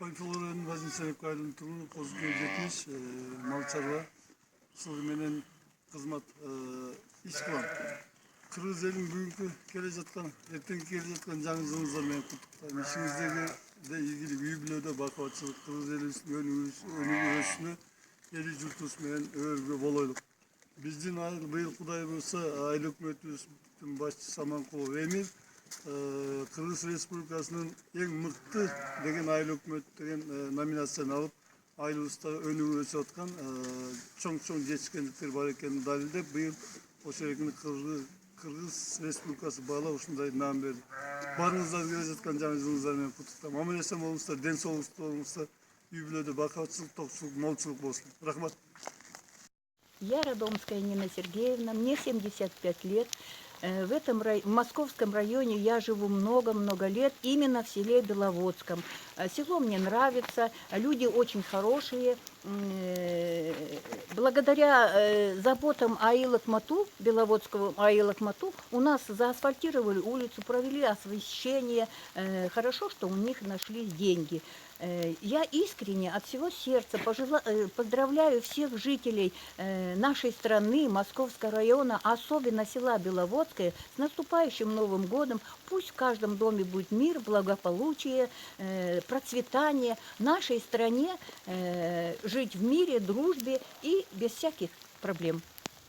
Байфулорын Вазинцев кайдын туру козуке жетmiş мал чарба ушул менен кызмат иш кылам. Кыргыз элин бүгүнкү келе жаткан, эртеңки келе жаткан жаңы жылыңыздар менен куттуктайм. Ишиңиздеги де ийгилик, үй бүлөдө бакубатчылык, кыргыз элибиздин өнүгүү өсүшүнө эли журтубуз менен өбөлгө болойлук. Биздин быйыл Кудай буйрса айыл өкмөтүбүздүн башчысы Аманкулов Эмир Кыргыз Республикасынын эң мыкты деген айыл өкмөт деген номинацияны алып, айылыбызда өнүгүп өсүп аткан чоң жетишкендиктер бар экенин далилдеп, быйыл ошо экини Кыргыз Республикасы баалап ушундай наам берди. Баарыңыздар келе жаткан жаңы жылыңыздар менен куттуктайм. Аман эсен болуңуздар, ден соолуктуу болуңуздар, үй бүлөдө бакубатчылык, токчулук, молчулук болсун. Рахмат. Я Радомская Нина Сергеевна, мне 75 лет. В Московском районе я живу много-много лет, именно в селе Беловодском. Село мне нравится, люди очень хорошие. Благодаря заботам Аилок-Мату, Беловодского Аилок-Мату, у нас заасфальтировали улицу, провели освещение. Хорошо, что у них нашлись деньги. Я искренне от всего сердца поздравляю всех жителей нашей страны, Московского района, особенно села Беловодское, с наступающим Новым годом. Пусть в каждом доме будет мир, благополучие, процветание. Нашей стране жить в мире, дружбе и без всяких проблем.